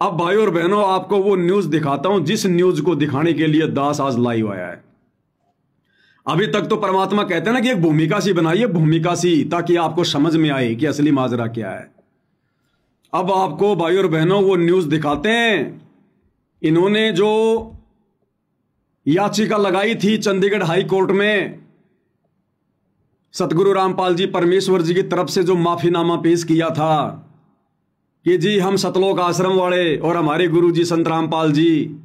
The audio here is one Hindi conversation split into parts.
अब भाई और बहनों, आपको वो न्यूज दिखाता हूं जिस न्यूज को दिखाने के लिए दास आज लाइव आया है। अभी तक तो परमात्मा कहते हैं ना कि एक भूमिका सी बनाइए, भूमिका सी, ताकि आपको समझ में आए कि असली माजरा क्या है। अब आपको भाई और बहनों वो न्यूज दिखाते हैं। इन्होंने जो याचिका लगाई थी चंडीगढ़ हाई कोर्ट में, सतगुरु रामपाल जी परमेश्वर जी की तरफ से जो माफीनामा पेश किया था कि जी हम सतलोक आश्रम वाले और हमारे गुरु जी संत रामपाल जी,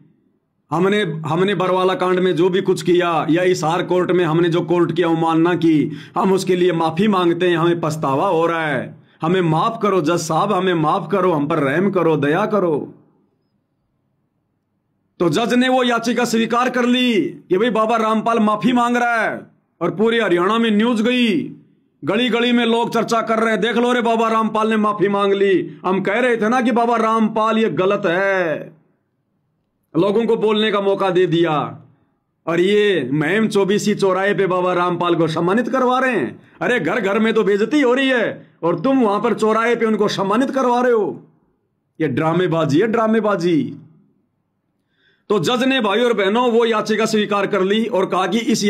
हमने बरवाला कांड में जो भी कुछ किया या इस हार कोर्ट में हमने जो कोर्ट की अवमानना की, हम उसके लिए माफी मांगते हैं। हमें पछतावा हो रहा है, हमें माफ करो जज साहब, हमें माफ करो, हम पर रहम करो, दया करो। तो जज ने वो याचिका स्वीकार कर ली कि भाई बाबा रामपाल माफी मांग रहा है, और पूरे हरियाणा में न्यूज गई, गली गली में लोग चर्चा कर रहे हैं, देख लो रे बाबा रामपाल ने माफी मांग ली। हम कह रहे थे ना कि बाबा रामपाल ये गलत है, लोगों को बोलने का मौका दे दिया, और ये महम 24 चौराहे पे बाबा रामपाल को सम्मानित करवा रहे हैं। अरे घर घर में तो बेइज्जती हो रही है और तुम वहां पर चौराहे पे उनको सम्मानित करवा रहे हो। ये ड्रामेबाजी है, ड्रामेबाजी। तो जज ने भाई और बहनों वो याचिका स्वीकार कर ली और कहा कि इस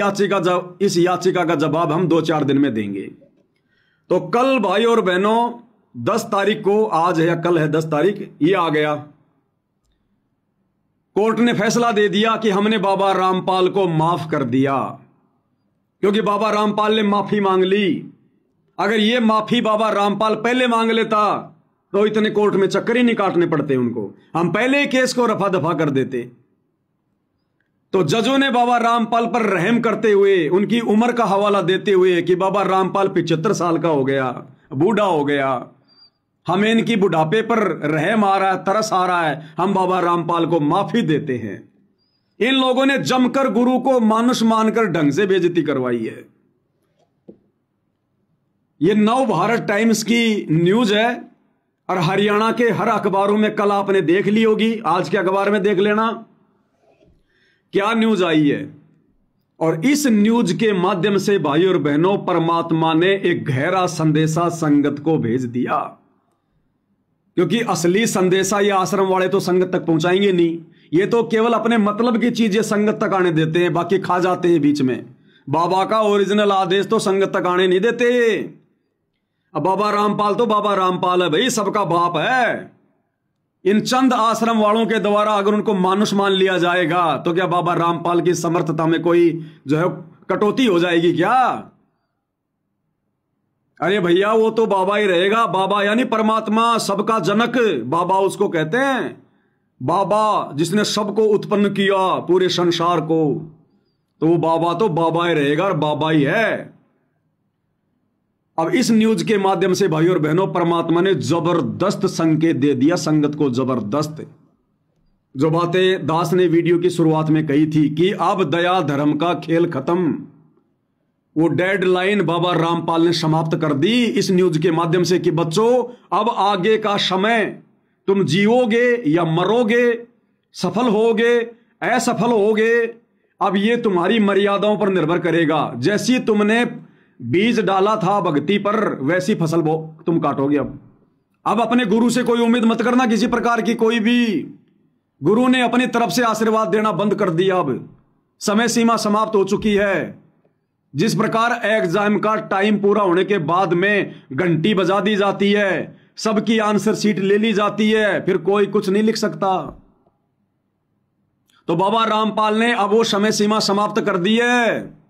याचिका का जवाब हम 2-4 दिन में देंगे। तो कल भाई और बहनों 10 तारीख को, आज है या कल है 10 तारीख, ये आ गया। कोर्ट ने फैसला दे दिया कि हमने बाबा रामपाल को माफ कर दिया, क्योंकि बाबा रामपाल ने माफी मांग ली। अगर ये माफी बाबा रामपाल पहले मांग लेता तो इतने कोर्ट में चक्कर ही नहीं काटने पड़ते उनको, हम पहले ही केस को रफा दफा कर देते। तो जजों ने बाबा रामपाल पर रहम करते हुए, उनकी उम्र का हवाला देते हुए कि बाबा रामपाल 75 साल का हो गया, बूढ़ा हो गया, हमें इनकी बुढ़ापे पर रहम आ रहा है, तरस आ रहा है, हम बाबा रामपाल को माफी देते हैं। इन लोगों ने जमकर गुरु को मानुष मानकर ढंग से बेइज्जती करवाई है। ये नव भारत टाइम्स की न्यूज है और हरियाणा के हर अखबारों में कल आपने देख ली होगी, आज के अखबार में देख लेना क्या न्यूज आई है। और इस न्यूज के माध्यम से भाई और बहनों, परमात्मा ने एक गहरा संदेशा संगत को भेज दिया, क्योंकि असली संदेशा ये आश्रम वाले तो संगत तक पहुंचाएंगे नहीं। ये तो केवल अपने मतलब की चीजें संगत तक आने देते हैं, बाकी खा जाते हैं बीच में। बाबा का ओरिजिनल आदेश तो संगत तक आने नहीं देते। अब बाबा रामपाल तो बाबा रामपाल है भाई, सबका बाप है। इन चंद आश्रम वालों के द्वारा अगर उनको मानुष मान लिया जाएगा तो क्या बाबा रामपाल की समर्थता में कोई जो है कटौती हो जाएगी क्या? अरे भैया वो तो बाबा ही रहेगा। बाबा यानी परमात्मा, सबका जनक, बाबा उसको कहते हैं। बाबा जिसने सबको उत्पन्न किया, पूरे संसार को, तो वो बाबा तो बाबा ही रहेगा और बाबा ही है। अब इस न्यूज के माध्यम से भाई और बहनों, परमात्मा ने जबरदस्त संकेत दे दिया संगत को, जबरदस्त। जो बातें दास ने वीडियो की शुरुआत में कही थी कि अब दया धर्म का खेल खत्म, वो डेडलाइन बाबा रामपाल ने समाप्त कर दी इस न्यूज के माध्यम से कि बच्चों अब आगे का समय, तुम जीवोगे या मरोगे, सफल होगे असफल होगे, अब ये तुम्हारी मर्यादाओं पर निर्भर करेगा। जैसी तुमने बीज डाला था भक्ति पर, वैसी फसल तुम काटोगे। अब अपने गुरु से कोई उम्मीद मत करना किसी प्रकार की, कोई भी। गुरु ने अपनी तरफ से आशीर्वाद देना बंद कर दिया। अब समय सीमा समाप्त हो चुकी है। जिस प्रकार एग्जाम का टाइम पूरा होने के बाद में घंटी बजा दी जाती है, सबकी आंसर शीट ले ली जाती है, फिर कोई कुछ नहीं लिख सकता। तो बाबा रामपाल ने अब वो समय सीमा समाप्त कर दी है।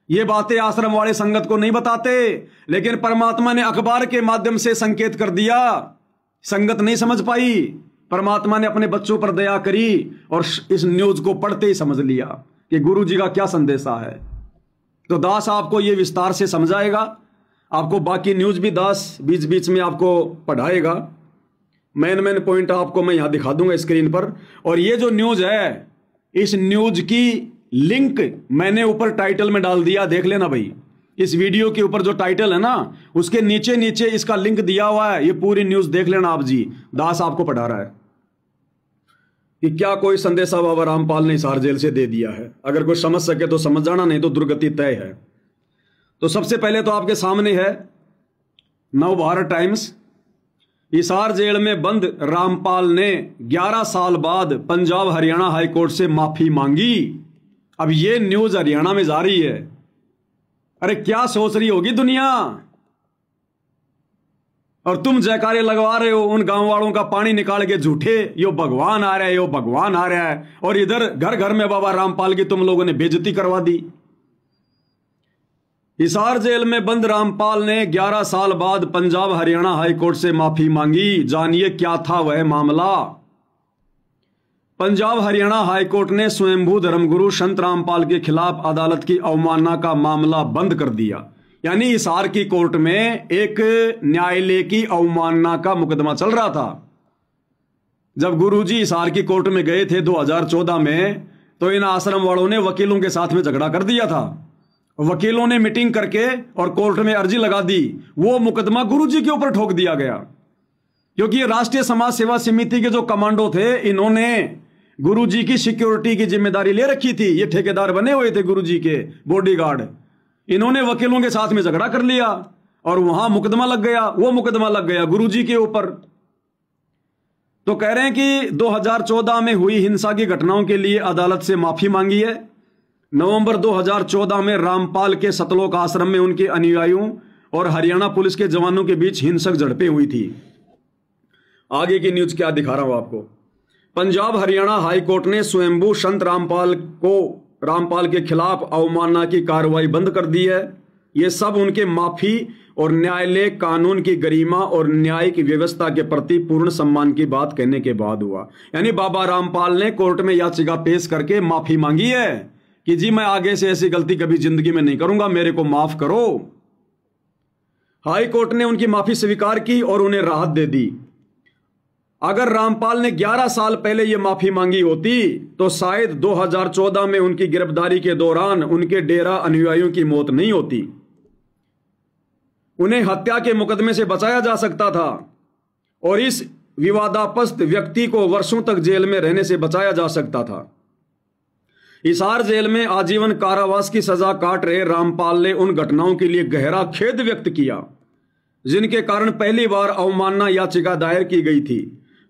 ये बातें आश्रम वाले संगत को नहीं बताते, लेकिन परमात्मा ने अखबार के माध्यम से संकेत कर दिया। संगत नहीं समझ पाई, परमात्मा ने अपने बच्चों पर दया करी और इस न्यूज को पढ़ते ही समझ लिया कि गुरु जी का क्या संदेशा है। तो दास आपको ये विस्तार से समझाएगा, आपको बाकी न्यूज भी दास बीच बीच में आपको पढ़ाएगा। मेन पॉइंट आपको मैं यहां दिखा दूंगा स्क्रीन पर। और ये जो न्यूज है, इस न्यूज की लिंक मैंने ऊपर टाइटल में डाल दिया, देख लेना भाई। इस वीडियो के ऊपर जो टाइटल है ना, उसके नीचे नीचे इसका लिंक दिया हुआ है। ये पूरी न्यूज देख लेना आप जी। दास आपको पढ़ा रहा है कि क्या कोई संदेशा बाबा रामपाल ने हिसार जेल से दे दिया है। अगर कोई समझ सके तो समझ जाना, नहीं तो दुर्गति तय है। तो सबसे पहले तो आपके सामने है नव भारत टाइम्स। हिसार जेल में बंद रामपाल ने 11 साल बाद पंजाब हरियाणा हाईकोर्ट से माफी मांगी। अब ये न्यूज हरियाणा में जा रही है। अरे क्या सोच रही होगी दुनिया, और तुम जयकारे लगवा रहे हो उन गांव वालों का पानी निकाल के झूठे, यो भगवान आ रहा है, यो भगवान आ रहा है, और इधर घर घर में बाबा रामपाल की तुम लोगों ने बेइज्जती करवा दी। हिसार जेल में बंद रामपाल ने 11 साल बाद पंजाब हरियाणा हाईकोर्ट से माफी मांगी। जानिए क्या था वह मामला। पंजाब हरियाणा हाईकोर्ट ने स्वयंभू धर्मगुरु संत रामपाल के खिलाफ अदालत की अवमानना का मामला बंद कर दिया। यानी हिसार की कोर्ट में एक न्यायालय की अवमानना का मुकदमा चल रहा था। जब गुरुजी हिसार की कोर्ट में गए थे 2014 में, तो इन आश्रम वालों ने वकीलों के साथ में झगड़ा कर दिया था। वकीलों ने मीटिंग करके और कोर्ट में अर्जी लगा दी, वो मुकदमा गुरुजी के ऊपर ठोक दिया गया। क्योंकि ये राष्ट्रीय समाज सेवा समिति के जो कमांडो थे, इन्होंने गुरुजी की सिक्योरिटी की जिम्मेदारी ले रखी थी। ये ठेकेदार बने हुए थे गुरुजी के बॉडीगार्ड। इन्होंने वकीलों के साथ में झगड़ा कर लिया और वहां मुकदमा लग गया। वो मुकदमा लग गया गुरुजी के ऊपर। तो कह रहे हैं कि 2014 में हुई हिंसा की घटनाओं के लिए अदालत से माफी मांगी है। नवंबर 2014 में रामपाल के सतलोक आश्रम में उनके अनुयायियों और हरियाणा पुलिस के जवानों के बीच हिंसक झड़पें हुई थी। आगे की न्यूज क्या दिखा रहा हूं आपको। पंजाब हरियाणा हाईकोर्ट ने स्वयंभू संत रामपाल के खिलाफ अवमानना की कार्रवाई बंद कर दी है। यह सब उनके माफी और न्यायालय कानून की गरिमा और न्यायिक व्यवस्था के प्रति पूर्ण सम्मान की बात कहने के बाद हुआ। यानी बाबा रामपाल ने कोर्ट में याचिका पेश करके माफी मांगी है कि जी मैं आगे से ऐसी गलती कभी जिंदगी में नहीं करूंगा, मेरे को माफ करो। हाई कोर्ट ने उनकी माफी स्वीकार की और उन्हें राहत दे दी। अगर रामपाल ने 11 साल पहले यह माफी मांगी होती तो शायद 2014 में उनकी गिरफ्तारी के दौरान उनके डेरा अनुयायियों की मौत नहीं होती। उन्हें हत्या के मुकदमे से बचाया जा सकता था और इस विवादास्पद व्यक्ति को वर्षों तक जेल में रहने से बचाया जा सकता था। हिसार जेल में आजीवन कारावास की सजा काट रहे रामपाल ने उन घटनाओं के लिए गहरा खेद व्यक्त किया जिनके कारण पहली बार अवमानना याचिका दायर की गई थी।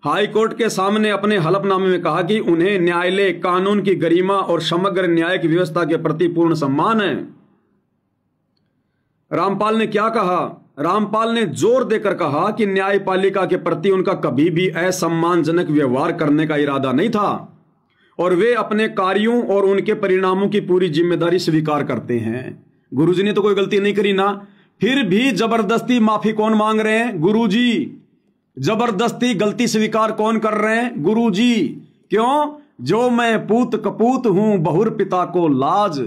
हाई कोर्ट के सामने अपने हलफनामे में कहा कि उन्हें न्यायालय कानून की गरिमा और समग्र न्यायिक व्यवस्था के प्रति पूर्ण सम्मान है। रामपाल ने क्या कहा? रामपाल ने जोर देकर कहा कि न्यायपालिका के प्रति उनका कभी भी असम्मानजनक व्यवहार करने का इरादा नहीं था और वे अपने कार्यों और उनके परिणामों की पूरी जिम्मेदारी स्वीकार करते हैं। गुरुजी ने तो कोई गलती नहीं करी ना, फिर भी जबरदस्ती माफी कौन मांग रहे हैं? गुरुजी। जबरदस्ती गलती स्वीकार कौन कर रहे हैं? गुरुजी। क्यों? जो मैं पूत कपूत हूं बहुर पिता को लाज।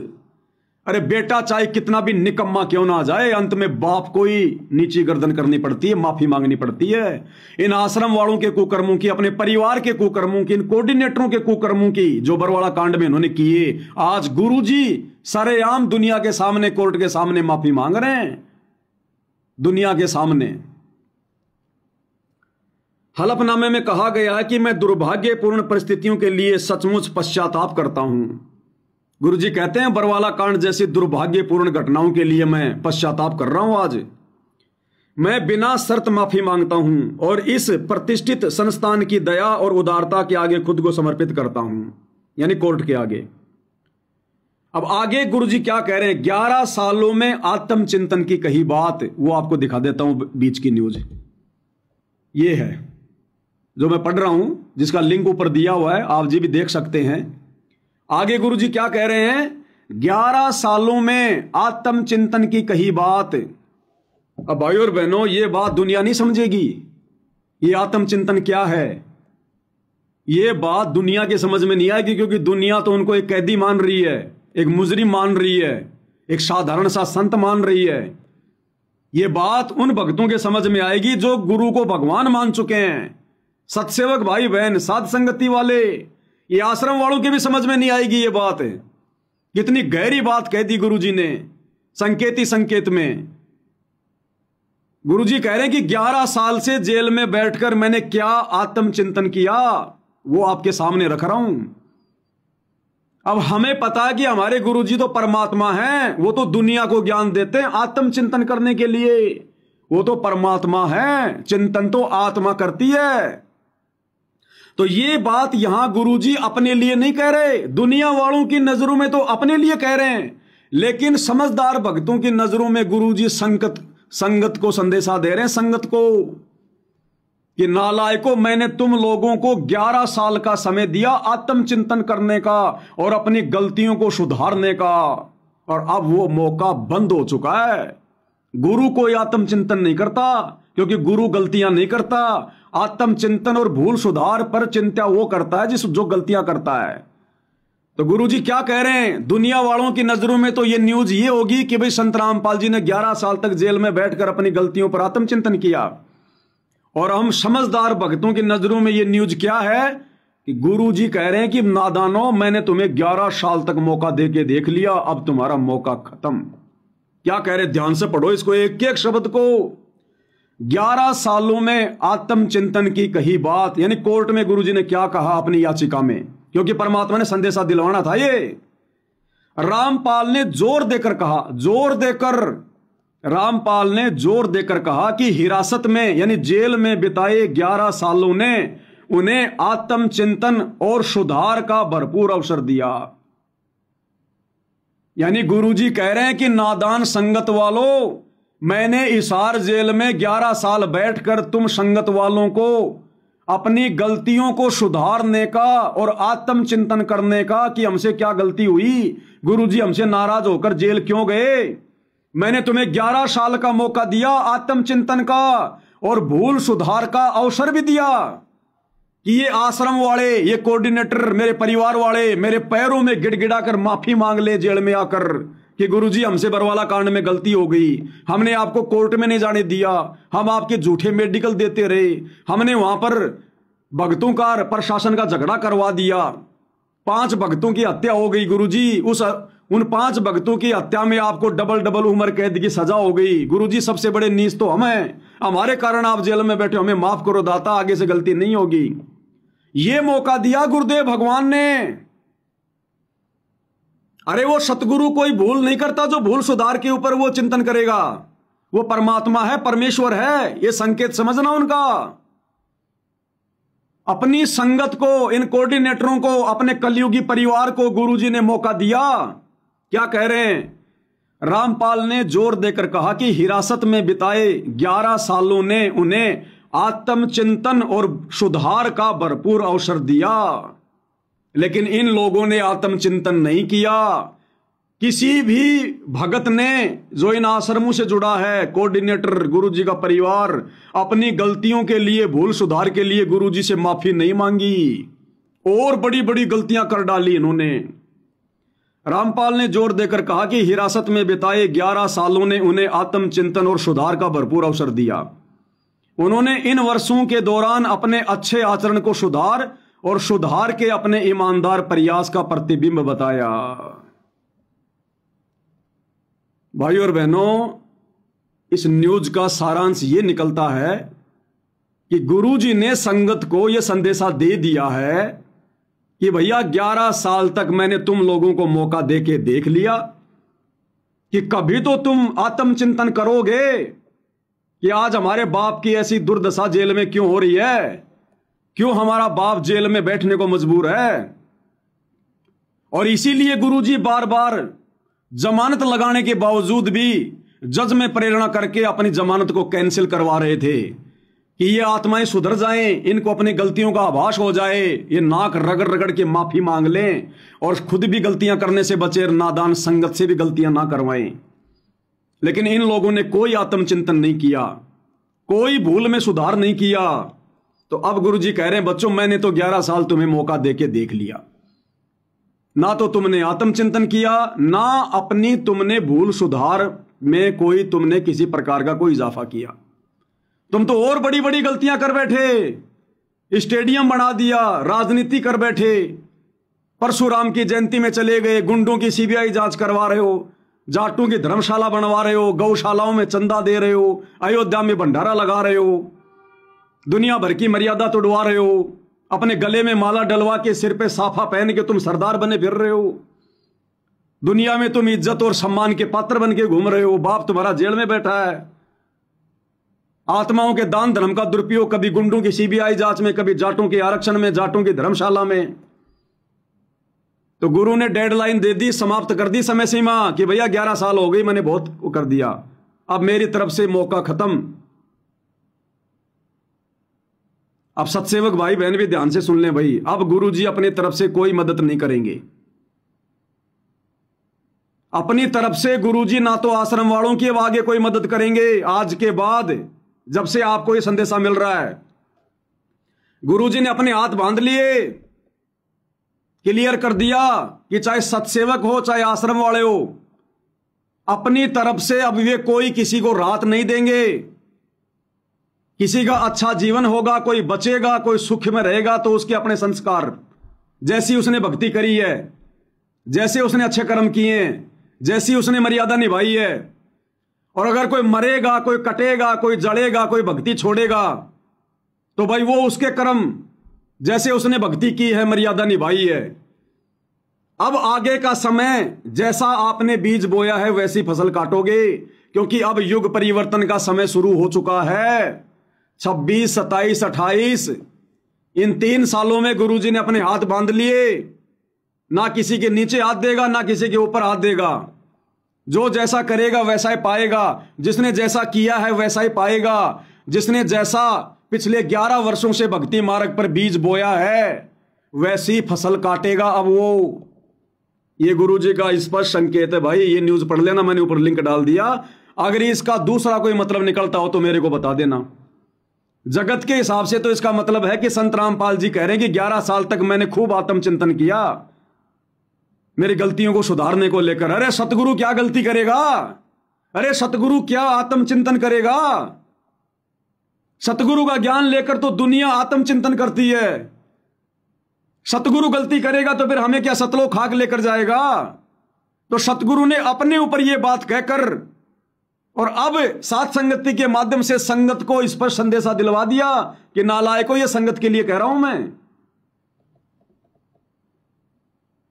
अरे बेटा चाहे कितना भी निकम्मा क्यों ना जाए, अंत में बाप को ही नीची गर्दन करनी पड़ती है, माफी मांगनी पड़ती है। इन आश्रम वालों के कुकर्मों की, अपने परिवार के कुकर्मों की, इन कोऑर्डिनेटरों के कुकर्मों की जो बरवाड़ा कांड में उन्होंने किए, आज गुरुजी सरेआम दुनिया के सामने, कोर्ट के सामने माफी मांग रहे हैं। दुनिया के सामने हलफनामे में कहा गया है कि मैं दुर्भाग्यपूर्ण परिस्थितियों के लिए सचमुच पश्चाताप करता हूं। गुरुजी कहते हैं बरवाला कांड जैसी दुर्भाग्यपूर्ण घटनाओं के लिए मैं पश्चाताप कर रहा हूं। आज मैं बिना शर्त माफी मांगता हूं और इस प्रतिष्ठित संस्थान की दया और उदारता के आगे खुद को समर्पित करता हूं, यानी कोर्ट के आगे। अब आगे गुरुजी क्या कह रहे हैं? 11 सालों में आत्मचिंतन की कही बात, वो आपको दिखा देता हूं। बीच की न्यूज ये है जो मैं पढ़ रहा हूं, जिसका लिंक ऊपर दिया हुआ है, आप जी भी देख सकते हैं। आगे गुरुजी क्या कह रहे हैं? 11 सालों में आत्मचिंतन की कही बात। अब भाइयों और बहनों, ये बात दुनिया नहीं समझेगी। ये आत्मचिंतन क्या है, ये बात दुनिया के समझ में नहीं आएगी, क्योंकि दुनिया तो उनको एक कैदी मान रही है, एक मुजरिम मान रही है, एक साधारण सा संत मान रही है। ये बात उन भक्तों के समझ में आएगी जो गुरु को भगवान मान चुके हैं। सत्सेवक भाई बहन, साध संगति वाले, ये आश्रम वालों के भी समझ में नहीं आएगी ये बात। कितनी गहरी बात कह दी गुरुजी ने संकेती संकेत में। गुरुजी कह रहे हैं कि 11 साल से जेल में बैठकर मैंने क्या आत्मचिंतन किया, वो आपके सामने रख रहा हूं। अब हमें पता है कि हमारे गुरुजी तो परमात्मा हैं, वो तो दुनिया को ज्ञान देते हैं आत्मचिंतन करने के लिए। वो तो परमात्मा है, चिंतन तो आत्मा करती है। तो ये बात यहां गुरुजी अपने लिए नहीं कह रहे, दुनिया वालों की नजरों में तो अपने लिए कह रहे हैं, लेकिन समझदार भक्तों की नजरों में गुरुजी संगत को संदेशा दे रहे हैं, संगत को, कि नालायकों, मैंने तुम लोगों को 11 साल का समय दिया आत्मचिंतन करने का और अपनी गलतियों को सुधारने का, और अब वो मौका बंद हो चुका है। गुरु कोई आत्मचिंतन नहीं करता, क्योंकि गुरु गलतियां नहीं करता। आत्मचिंतन और भूल सुधार पर चिंता वो करता है जो गलतियां करता है। तो गुरुजी क्या कह रहे हैं, दुनिया वालों की नजरों में तो ये न्यूज ये होगी कि भाई संत रामपाल जी ने 11 साल तक जेल में बैठकर अपनी गलतियों पर आत्मचिंतन किया, और हम समझदार भक्तों की नजरों में ये न्यूज क्या है कि गुरुजी कह रहे हैं कि नादानो, मैंने तुम्हें 11 साल तक मौका देके देख लिया, अब तुम्हारा मौका खत्म। क्या कह रहे, ध्यान से पढ़ो इसको, एक एक शब्द को। 11 सालों में आत्मचिंतन की कही बात, यानी कोर्ट में गुरुजी ने क्या कहा अपनी याचिका में, क्योंकि परमात्मा ने संदेशा दिलवाना था। ये रामपाल ने जोर देकर कहा, रामपाल ने जोर देकर कहा कि हिरासत में यानी जेल में बिताए 11 सालों ने उन्हें आत्मचिंतन और सुधार का भरपूर अवसर दिया। यानी गुरुजी कह रहे हैं कि नादान संगत वालों, मैंने हिसार जेल में 11 साल बैठकर तुम संगत वालों को अपनी गलतियों को सुधारने का और आत्मचिंतन करने का कि हमसे क्या गलती हुई, गुरुजी हमसे नाराज होकर जेल क्यों गए। मैंने तुम्हें 11 साल का मौका दिया आत्मचिंतन का और भूल सुधार का अवसर भी दिया कि ये आश्रम वाले, ये कोऑर्डिनेटर, मेरे परिवार वाले मेरे पैरों में गिड़गिड़ा कर माफी मांग ले जेल में आकर कि गुरुजी हमसे बरवाला कांड में गलती हो गई, हमने आपको कोर्ट में नहीं जाने दिया, हम आपके झूठे मेडिकल देते रहे, हमने वहां पर भक्तों का प्रशासन का झगड़ा करवा दिया, 5 भक्तों की हत्या हो गई गुरुजी, उन 5 भक्तों की हत्या में आपको डबल उम्र कैद की सजा हो गई। गुरुजी सबसे बड़े नीच तो हम हैं, हमारे कारण आप जेल में बैठे, हमें माफ करो दाता, आगे से गलती नहीं होगी। ये मौका दिया गुरुदेव भगवान ने। अरे वो सतगुरु कोई भूल नहीं करता जो भूल सुधार के ऊपर वो चिंतन करेगा, वो परमात्मा है, परमेश्वर है, ये संकेत समझना उनका। अपनी संगत को, इन कोऑर्डिनेटरों को, अपने कलयुगी परिवार को गुरुजी ने मौका दिया। क्या कह रहे हैं, रामपाल ने जोर देकर कहा कि हिरासत में बिताए 11 सालों ने उन्हें आत्मचिंतन और सुधार का भरपूर अवसर दिया, लेकिन इन लोगों ने आत्मचिंतन नहीं किया। किसी भी भगत ने जो इन आश्रमों से जुड़ा है, कोऑर्डिनेटर, गुरुजी का परिवार, अपनी गलतियों के लिए, भूल सुधार के लिए गुरुजी से माफी नहीं मांगी और बड़ी बड़ी गलतियां कर डाली इन्होंने। रामपाल ने जोर देकर कहा कि हिरासत में बिताए 11 सालों ने उन्हें आत्मचिंतन और सुधार का भरपूर अवसर दिया। उन्होंने इन वर्षों के दौरान अपने अच्छे आचरण को सुधार और सुधार के अपने ईमानदार प्रयास का प्रतिबिंब बताया। भाइयों और बहनों, इस न्यूज का सारांश ये निकलता है कि गुरुजी ने संगत को यह संदेशा दे दिया है कि भैया 11 साल तक मैंने तुम लोगों को मौका देके देख लिया कि कभी तो तुम आत्मचिंतन करोगे कि आज हमारे बाप की ऐसी दुर्दशा जेल में क्यों हो रही है, क्यों हमारा बाप जेल में बैठने को मजबूर है। और इसीलिए गुरुजी बार बार जमानत लगाने के बावजूद भी जज में प्रेरणा करके अपनी जमानत को कैंसिल करवा रहे थे कि ये आत्माएं सुधर जाएं, इनको अपनी गलतियों का आभास हो जाए, ये नाक रगड़ रगड़ के माफी मांग लें और खुद भी गलतियां करने से बचे, नादान संगत से भी गलतियां ना करवाएं। लेकिन इन लोगों ने कोई आत्मचिंतन नहीं किया, कोई भूल में सुधार नहीं किया। तो अब गुरुजी कह रहे हैं, बच्चों मैंने तो 11 साल तुम्हें मौका देके देख लिया, ना तो तुमने आत्मचिंतन किया, ना अपनी तुमने भूल सुधार में कोई तुमने किसी प्रकार का कोई इजाफा किया। तुम तो और बड़ी बड़ी गलतियां कर बैठे, स्टेडियम बना दिया, राजनीति कर बैठे, परशुराम की जयंती में चले गए, गुंडों की सीबीआई जांच करवा रहे हो, जाटों की धर्मशाला बनवा रहे हो, गौशालाओं में चंदा दे रहे हो, अयोध्या में भंडारा लगा रहे हो, दुनिया भर की मर्यादा तोड़वा रहे हो, अपने गले में माला डलवा के सिर पे साफा पहन के तुम सरदार बने फिर रहे हो, दुनिया में तुम इज्जत और सम्मान के पात्र बन के घूम रहे हो, बाप तुम्हारा जेल में बैठा है। आत्माओं के दान धर्म का दुरुपयोग, कभी गुंडों की सीबीआई जांच में, कभी जाटों के आरक्षण में, जाटों की धर्मशाला में। तो गुरु ने डेडलाइन दे दी, समाप्त कर दी समय सीमा कि भैया 11 साल हो गई, मैंने बहुत वो कर दिया, अब मेरी तरफ से मौका खत्म। अब सत्सेवक भाई बहन भी ध्यान से सुन लें भाई, अब गुरु जी अपनी तरफ से कोई मदद नहीं करेंगे। अपनी तरफ से गुरुजी ना तो आश्रम वालों की अब आगे कोई मदद करेंगे। आज के बाद जब से आपको यह संदेशा मिल रहा है, गुरुजी ने अपने हाथ बांध लिए, क्लियर कर दिया कि चाहे सत्सेवक हो चाहे आश्रम वाले हो, अपनी तरफ से अब वे कोई किसी को राहत नहीं देंगे। किसी का अच्छा जीवन होगा, कोई बचेगा, कोई सुख में रहेगा तो उसके अपने संस्कार, जैसी उसने भक्ति करी है, जैसे उसने अच्छे कर्म किए हैं, जैसी उसने मर्यादा निभाई है। और अगर कोई मरेगा, कोई कटेगा, कोई जड़ेगा, कोई भक्ति छोड़ेगा, तो भाई वो उसके कर्म, जैसे उसने भक्ति की है, मर्यादा निभाई है। अब आगे का समय, जैसा आपने बीज बोया है वैसी फसल काटोगे, क्योंकि अब युग परिवर्तन का समय शुरू हो चुका है। 26, 27, 28 इन 3 सालों में गुरुजी ने अपने हाथ बांध लिए। ना किसी के नीचे हाथ देगा, ना किसी के ऊपर हाथ देगा। जो जैसा करेगा वैसा ही पाएगा, जिसने जैसा किया है वैसा ही पाएगा। जिसने जैसा पिछले 11 वर्षों से भक्ति मार्ग पर बीज बोया है वैसी फसल काटेगा अब वो। ये गुरुजी का स्पष्ट संकेत है भाई, ये न्यूज पढ़ लेना, मैंने ऊपर लिंक डाल दिया। अगर इसका दूसरा कोई मतलब निकलता हो तो मेरे को बता देना। जगत के हिसाब से तो इसका मतलब है कि संत रामपाल जी कह रहे हैं कि 11 साल तक मैंने खूब आत्मचिंतन किया मेरी गलतियों को सुधारने को लेकर। अरे सतगुरु क्या गलती करेगा? अरे सतगुरु क्या आत्मचिंतन करेगा? सतगुरु का ज्ञान लेकर तो दुनिया आत्मचिंतन करती है। सतगुरु गलती करेगा तो फिर हमें क्या सतलोक खाक लेकर जाएगा? तो सतगुरु ने अपने ऊपर यह बात कहकर और अब साथ संगति के माध्यम से संगत को स्पष्ट संदेशा दिलवा दिया कि नालायकों, यह संगत के लिए कह रहा हूं मैं।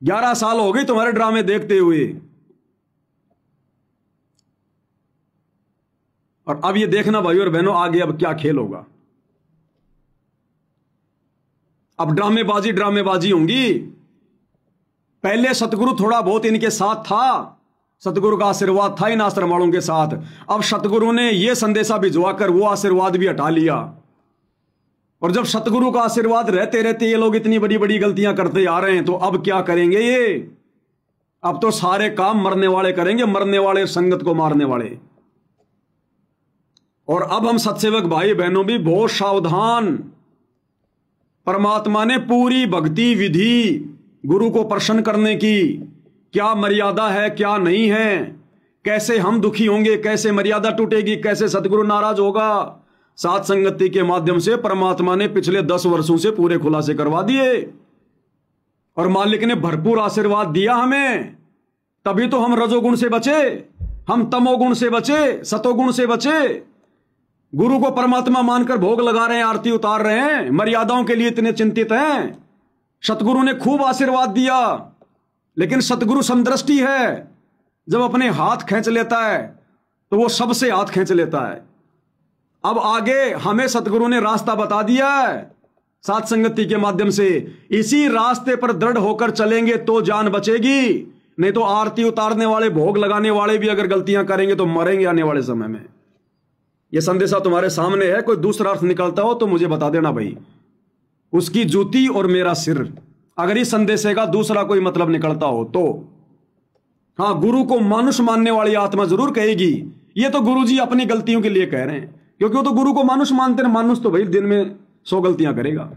11 साल हो गए तुम्हारे ड्रामे देखते हुए, और अब ये देखना भाई और बहनों आगे अब क्या खेल होगा। अब ड्रामेबाजी होंगी। पहले सतगुरु थोड़ा बहुत इनके साथ था, सतगुरु का आशीर्वाद था इन आश्रम वालों के साथ। अब सतगुरु ने यह संदेशा भिजवाकर वो आशीर्वाद भी हटा लिया। और जब सतगुरु का आशीर्वाद रहते रहते ये लोग इतनी बड़ी बड़ी गलतियां करते आ रहे हैं, तो अब क्या करेंगे ये? अब तो सारे काम मरने वाले करेंगे, मरने वाले संगत को मारने वाले। और अब हम सत्सेवक भाई बहनों भी बहुत सावधान। परमात्मा ने पूरी भक्ति विधि गुरु को प्रसन्न करने की, क्या मर्यादा है क्या नहीं है, कैसे हम दुखी होंगे, कैसे मर्यादा टूटेगी, कैसे सतगुरु नाराज होगा, सात संगति के माध्यम से परमात्मा ने पिछले 10 वर्षों से पूरे खुलासे करवा दिए। और मालिक ने भरपूर आशीर्वाद दिया हमें, तभी तो हम रजोगुण से बचे, हम तमोगुण से बचे, सतोगुण से बचे। गुरु को परमात्मा मानकर भोग लगा रहे हैं, आरती उतार रहे हैं, मर्यादाओं के लिए इतने चिंतित हैं। सतगुरु ने खूब आशीर्वाद दिया, लेकिन सतगुरु समदृष्टि है। जब अपने हाथ खींच लेता है तो वो सबसे हाथ खींच लेता है। अब आगे हमें सतगुरु ने रास्ता बता दिया है सात संगति के माध्यम से। इसी रास्ते पर दृढ़ होकर चलेंगे तो जान बचेगी, नहीं तो आरती उतारने वाले, भोग लगाने वाले भी अगर गलतियां करेंगे तो मरेंगे आने वाले समय में। यह संदेशा तुम्हारे सामने है। कोई दूसरा अर्थ निकलता हो तो मुझे बता देना भाई। उसकी जूती और मेरा सिर, अगर इस संदेशे का दूसरा कोई मतलब निकलता हो तो। हाँ, गुरु को मानुष मानने वाली आत्मा जरूर कहेगी ये तो गुरु जी अपनी गलतियों के लिए कह रहे हैं, क्योंकि वो तो गुरु को मानुष मानते हैं। मानुष तो भाई दिन में 100 गलतियां करेगा।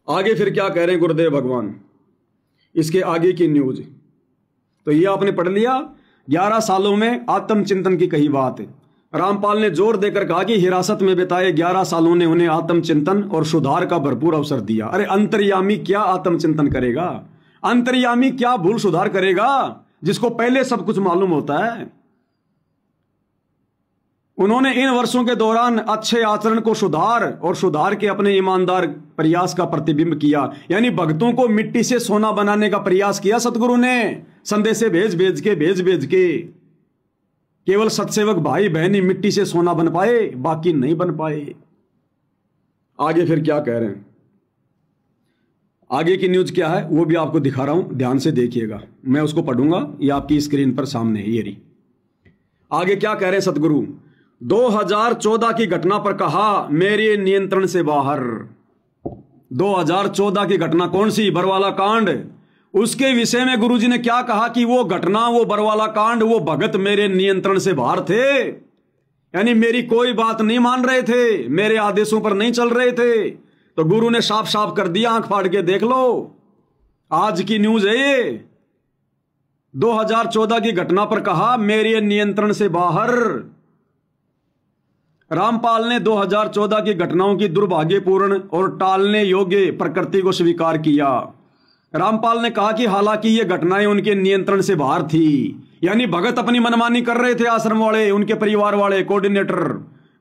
आगे फिर क्या कह रहे हैं गुरुदेव भगवान, इसके आगे की न्यूज तो ये आपने पढ़ लिया। 11 सालों में आत्मचिंतन की कही बात है। रामपाल ने जोर देकर कहा कि हिरासत में बिताए 11 सालों ने उन्हें आत्मचिंतन और सुधार का भरपूर अवसर दिया। अरे अंतर्यामी क्या आत्मचिंतन करेगा? अंतर्यामी क्या भूल सुधार करेगा, जिसको पहले सब कुछ मालूम होता है? उन्होंने इन वर्षों के दौरान अच्छे आचरण को सुधार और सुधार के अपने ईमानदार प्रयास का प्रतिबिंब किया। यानी भक्तों को मिट्टी से सोना बनाने का प्रयास किया सतगुरु ने, संदेशे भेज भेज के। केवल सत्सेवक भाई बहन ही मिट्टी से सोना बन पाए, बाकी नहीं बन पाए। आगे फिर क्या कह रहे हैं, आगे की न्यूज क्या है वो भी आपको दिखा रहा हूं, ध्यान से देखिएगा। मैं उसको पढ़ूंगा, ये आपकी स्क्रीन पर सामने है। ये रही, आगे क्या कह रहे हैं सतगुरु। 2014 की घटना पर कहा मेरे नियंत्रण से बाहर। 2014 की घटना कौन सी, बरवाला कांड। उसके विषय में गुरुजी ने क्या कहा कि वो घटना, वो बरवाला कांड, वो भगत मेरे नियंत्रण से बाहर थे, यानी मेरी कोई बात नहीं मान रहे थे, मेरे आदेशों पर नहीं चल रहे थे। तो गुरु ने साफ साफ कर दिया, आंख फाड़ के देख लो, आज की न्यूज है ये। 2014 की घटना पर कहा मेरे नियंत्रण से बाहर। रामपाल ने 2014 की घटनाओं की दुर्भाग्यपूर्ण और टालने योग्य प्रकृति को स्वीकार किया। रामपाल ने कहा कि हालांकि ये घटनाएं उनके नियंत्रण से बाहर थी, यानी भगत अपनी मनमानी कर रहे थे, आश्रम वाले, उनके परिवार वाले, कोऑर्डिनेटर।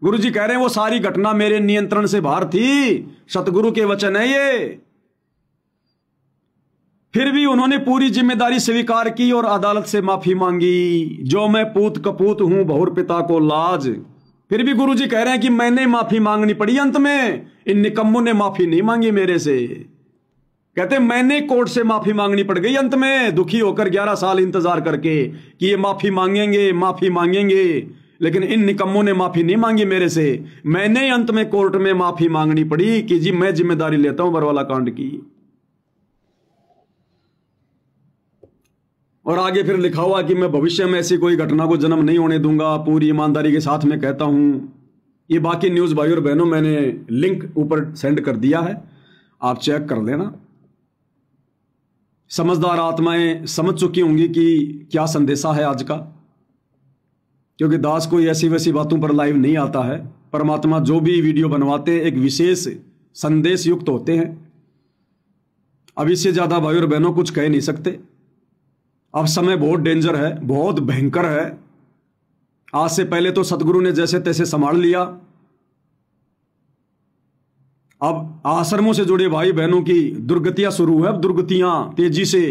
गुरुजी कह रहे हैं वो सारी घटना मेरे नियंत्रण से बाहर थी, सतगुरु के वचन है ये। फिर भी उन्होंने पूरी जिम्मेदारी स्वीकार की और अदालत से माफी मांगी। जो मैं पूत कपूत हूं बहुर पिता को लाज। फिर भी गुरुजी कह रहे हैं कि मैंने माफी मांगनी पड़ी अंत में, इन निकम्मों ने माफी नहीं मांगी मेरे से। कहते मैंने कोर्ट से माफी मांगनी पड़ गई अंत में, दुखी होकर 11 साल इंतजार करके कि ये माफी मांगेंगे माफी मांगेंगे, लेकिन इन निकम्मों ने माफी नहीं मांगी मेरे से। मैंने अंत में कोर्ट में माफी मांगनी पड़ी कि जी मैं जिम्मेदारी लेता हूं बरवाला कांड की। और आगे फिर लिखा हुआ कि मैं भविष्य में ऐसी कोई घटना को जन्म नहीं होने दूंगा, पूरी ईमानदारी के साथ में कहता हूं। ये बाकी न्यूज भाई और बहनों मैंने लिंक ऊपर सेंड कर दिया है, आप चेक कर लेना। समझदार आत्माएं समझ चुकी होंगी कि क्या संदेशा है आज का, क्योंकि दास कोई ऐसी वैसी बातों पर लाइव नहीं आता है। परमात्मा जो भी वीडियो बनवाते हैं एक विशेष संदेश युक्त होते हैं। अब इससे ज्यादा भाई और बहनों कुछ कह नहीं सकते। अब समय बहुत डेंजर है, बहुत भयंकर है। आज से पहले तो सतगुरु ने जैसे तैसे संभाल लिया, अब आश्रमों से जुड़े भाई बहनों की दुर्गतियां शुरू है, अब दुर्गतियां तेजी से।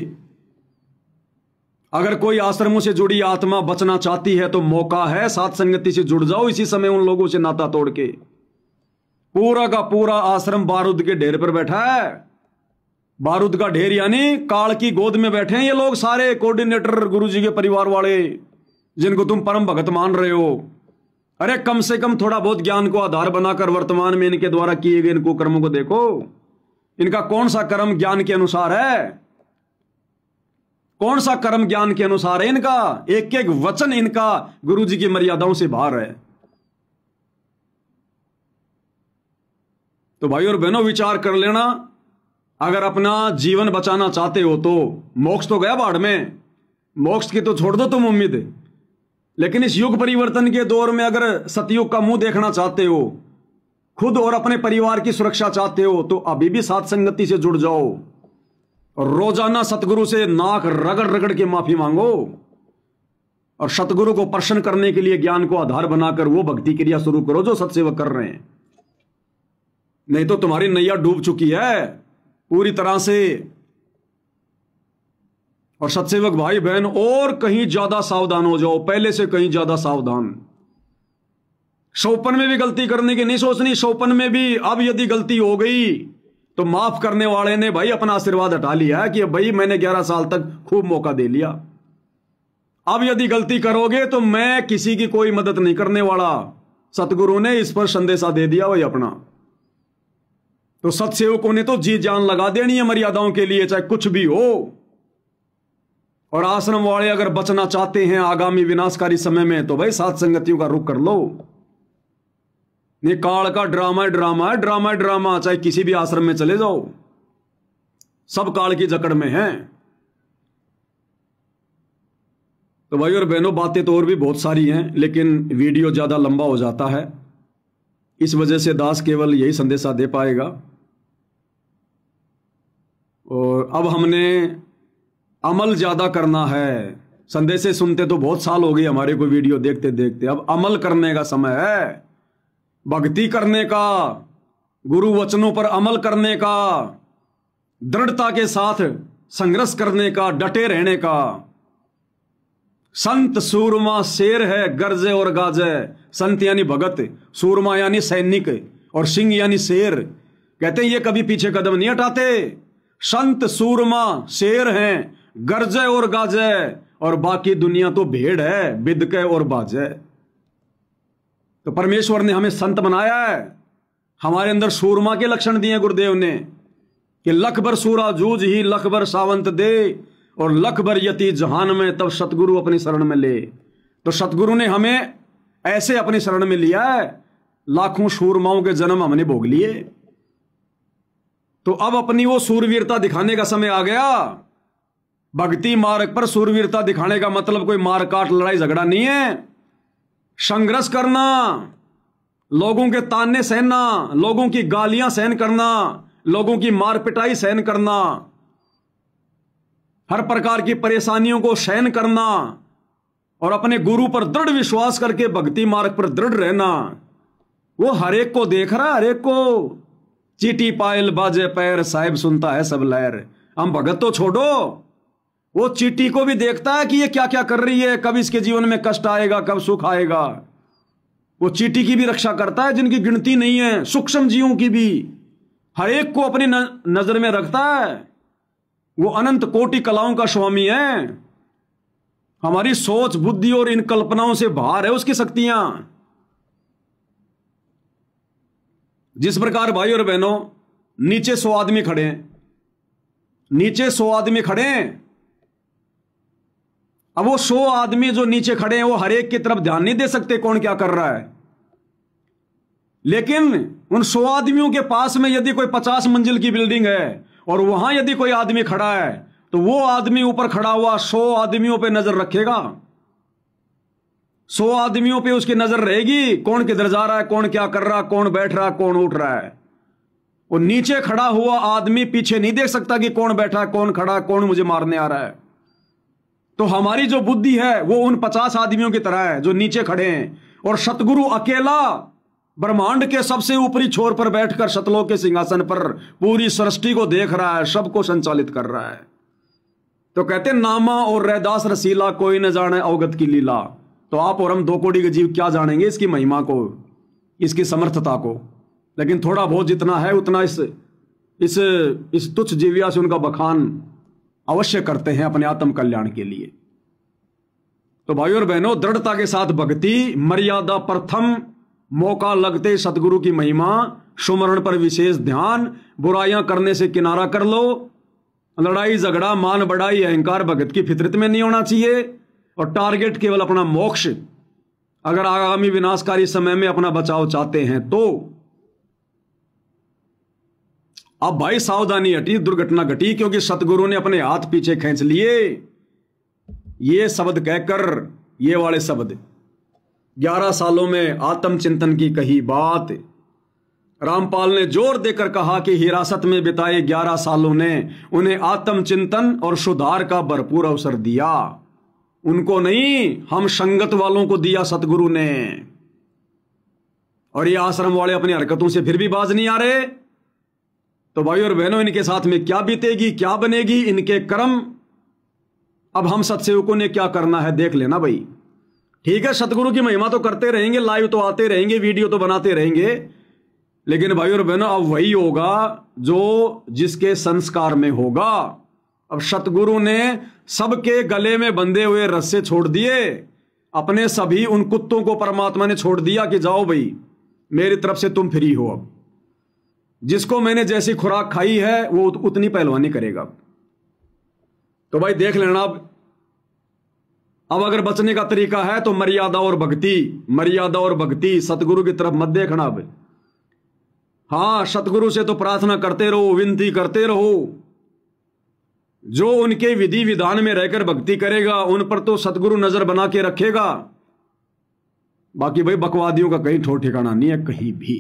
अगर कोई आश्रमों से जुड़ी आत्मा बचना चाहती है तो मौका है, साथ संगति से जुड़ जाओ इसी समय उन लोगों से नाता तोड़ के। पूरा का पूरा आश्रम बारूद के ढेर पर बैठा है। बारूद का ढेर यानी काल की गोद में बैठे हैं ये लोग सारे, कोऑर्डिनेटर, गुरुजी के परिवार वाले, जिनको तुम परम भगत मान रहे हो। अरे कम से कम थोड़ा बहुत ज्ञान को आधार बनाकर वर्तमान में इनके द्वारा किए गए इनको कर्मों को देखो। इनका कौन सा कर्म ज्ञान के अनुसार है, कौन सा कर्म ज्ञान के अनुसार है इनका। एक एक वचन इनका गुरुजी की मर्यादाओं से बाहर है। तो भाई और बहनों विचार कर लेना, अगर अपना जीवन बचाना चाहते हो तो मोक्ष तो गया बाढ़ में, मोक्ष की तो छोड़ दो तुम उम्मीद। लेकिन इस युग परिवर्तन के दौर में अगर सतयुग का मुंह देखना चाहते हो, खुद और अपने परिवार की सुरक्षा चाहते हो, तो अभी भी साथ संगति से जुड़ जाओ और रोजाना सतगुरु से नाक रगड़ रगड़ के माफी मांगो और सतगुरु को प्रसन्न करने के लिए ज्ञान को आधार बनाकर वो भक्ति क्रिया शुरू करो जो सत्सेवक कर रहे हैं। नहीं तो तुम्हारी नैया डूब चुकी है पूरी तरह से। और सत्सेवक भाई बहन और कहीं ज्यादा सावधान हो जाओ, पहले से कहीं ज्यादा सावधान। शोपन में भी गलती करने की नहीं सोचनी। शोपन में भी अब यदि गलती हो गई तो माफ करने वाले ने भाई अपना आशीर्वाद हटा लिया है कि भाई मैंने 11 साल तक खूब मौका दे लिया। अब यदि गलती करोगे तो मैं किसी की कोई मदद नहीं करने वाला। सतगुरु ने इस पर संदेशा दे दिया वही अपना। तो सत्सेवकों ने तो जी जान लगा देनी है मर्यादाओं के लिए, चाहे कुछ भी हो। और आश्रम वाले अगर बचना चाहते हैं आगामी विनाशकारी समय में तो भाई सात संगतियों का रुख कर लो। ये काल का ड्रामा है, ड्रामा है, ड्रामा है, ड्रामा। चाहे किसी भी आश्रम में चले जाओ, सब काल की जकड़ में हैं। तो भाई और बहनों बातें तो और भी बहुत सारी हैं, लेकिन वीडियो ज्यादा लंबा हो जाता है, इस वजह से दास केवल यही संदेशा दे पाएगा। और अब हमने अमल ज्यादा करना है। संदेशे सुनते तो बहुत साल हो गए हमारे को, वीडियो देखते देखते। अब अमल करने का समय है, भक्ति करने का, गुरु वचनों पर अमल करने का, दृढ़ता के साथ संघर्ष करने का, डटे रहने का। संत सूरमा शेर है गरजे और गाजे। संत यानी भगत, सूरमा यानी सैनिक, और सिंह यानी शेर। कहते हैं ये कभी पीछे कदम नहीं हटाते। संत सूरमा शेर हैं, गरजे और गाजे, और बाकी दुनिया तो भेड़ है, बिदके और बाजे। तो परमेश्वर ने हमें संत बनाया है, हमारे अंदर सूरमा के लक्षण दिए गुरुदेव ने कि लख भर सूरा जूझ ही लख भर सावंत दे, और लख भर यति जहान में तब सतगुरु अपनी शरण में ले। तो सतगुरु ने हमें ऐसे अपनी शरण में लिया है, लाखों सूरमाओं के जन्म हमने भोग लिए। तो अब अपनी वो सूरवीरता दिखाने का समय आ गया। भक्ति मार्ग पर सूरवीरता दिखाने का मतलब कोई मारकाट लड़ाई झगड़ा नहीं है। संघर्ष करना, लोगों के ताने सहना, लोगों की गालियां सहन करना, लोगों की मार पिटाई सहन करना, हर प्रकार की परेशानियों को सहन करना, और अपने गुरु पर दृढ़ विश्वास करके भक्ति मार्ग पर दृढ़ रहना। वो हर एक को देख रहा है, हर एक को। चीटी पायल बाजे पैर, साहिब सुनता है सब लहर। हम भगत तो छोड़ो, वो चीटी को भी देखता है कि ये क्या क्या कर रही है, कब इसके जीवन में कष्ट आएगा, कब सुख आएगा। वो चीटी की भी रक्षा करता है, जिनकी गिनती नहीं है, सूक्ष्म जीवों की भी। हर एक को अपनी नजर में रखता है। वो अनंत कोटि कलाओं का स्वामी है। हमारी सोच बुद्धि और इन कल्पनाओं से बाहर है उसकी शक्तियां। जिस प्रकार भाई और बहनों नीचे 100 आदमी खड़े हैं, नीचे 100 आदमी खड़े हैं। अब वो 100 आदमी जो नीचे खड़े हैं वो हर एक की तरफ ध्यान नहीं दे सकते कौन क्या कर रहा है। लेकिन उन 100 आदमियों के पास में यदि कोई 50 मंजिल की बिल्डिंग है और वहां यदि कोई आदमी खड़ा है, तो वो आदमी ऊपर खड़ा हुआ 100 आदमियों पे नजर रखेगा। 100 आदमियों पे उसकी नजर रहेगी, कौन किधर जा रहा है, कौन क्या कर रहा है, कौन बैठ रहा है, कौन उठ रहा है। वो नीचे खड़ा हुआ आदमी पीछे नहीं देख सकता कि कौन बैठा है, कौन खड़ा है, कौन मुझे मारने आ रहा है। तो हमारी जो बुद्धि है वो उन 50 आदमियों की तरह है जो नीचे खड़े हैं, और सतगुरु अकेला ब्रह्मांड के सबसे ऊपरी छोर पर बैठकर सतलोक के सिंहासन पर पूरी सृष्टि को देख रहा है, सबको संचालित कर रहा है। तो कहते नामा और रैदास रसीला, कोई न जाने अवगत की लीला। तो आप और हम 2 कोटि के जीव क्या जानेंगे इसकी महिमा को, इसकी समर्थता को। लेकिन थोड़ा बहुत जितना है उतना इस तुच्छ जीविया से उनका बखान अवश्य करते हैं अपने आत्म कल्याण के लिए। तो भाइयों और बहनों, दृढ़ता के साथ भक्ति, मर्यादा प्रथम, मौका लगते सतगुरु की महिमा, सुमरण पर विशेष ध्यान, बुराइयां करने से किनारा कर लो। लड़ाई झगड़ा मान बढ़ाई अहंकार भगत की फितरत में नहीं होना चाहिए, और टारगेट केवल अपना मोक्ष। अगर आगामी विनाशकारी समय में अपना बचाव चाहते हैं तो अब भाई सावधानी हटी, दुर्घटना घटी, क्योंकि सतगुरु ने अपने हाथ पीछे खींच लिए। ये शब्द कहकर, ये वाले शब्द 11 सालों में आत्मचिंतन की कही बात। रामपाल ने जोर देकर कहा कि हिरासत में बिताए 11 सालों ने उन्हें आत्मचिंतन और सुधार का भरपूर अवसर दिया। उनको नहीं, हम संगत वालों को दिया सतगुरु ने। और ये आश्रम वाले अपनी हरकतों से फिर भी बाज नहीं आ रहे। तो भाइयों और बहनों, इनके साथ में क्या बीतेगी, क्या बनेगी, इनके कर्म। अब हम सत्सेवकों ने क्या करना है देख लेना भाई। ठीक है, सतगुरु की महिमा तो करते रहेंगे, लाइव तो आते रहेंगे, वीडियो तो बनाते रहेंगे, लेकिन भाइयों और बहनों अब वही होगा जो जिसके संस्कार में होगा। अब सतगुरु ने सबके गले में बंधे हुए रस्से छोड़ दिए, अपने सभी उन कुत्तों को परमात्मा ने छोड़ दिया कि जाओ भाई मेरी तरफ से तुम फ्री हो। अब जिसको मैंने जैसी खुराक खाई है वो उतनी पहलवानी करेगा। तो भाई देख लेना। अब अगर बचने का तरीका है तो मर्यादा और भक्ति, मर्यादा और भक्ति, सतगुरु की तरफ मत देखना। अब हाँ, सतगुरु से तो प्रार्थना करते रहो, विनती करते रहो। जो उनके विधि विधान में रहकर भक्ति करेगा उन पर तो सतगुरु नजर बना के रखेगा। बाकी भाई बकवादियों का कहीं ठोर ठिकाना नहीं है कहीं भी।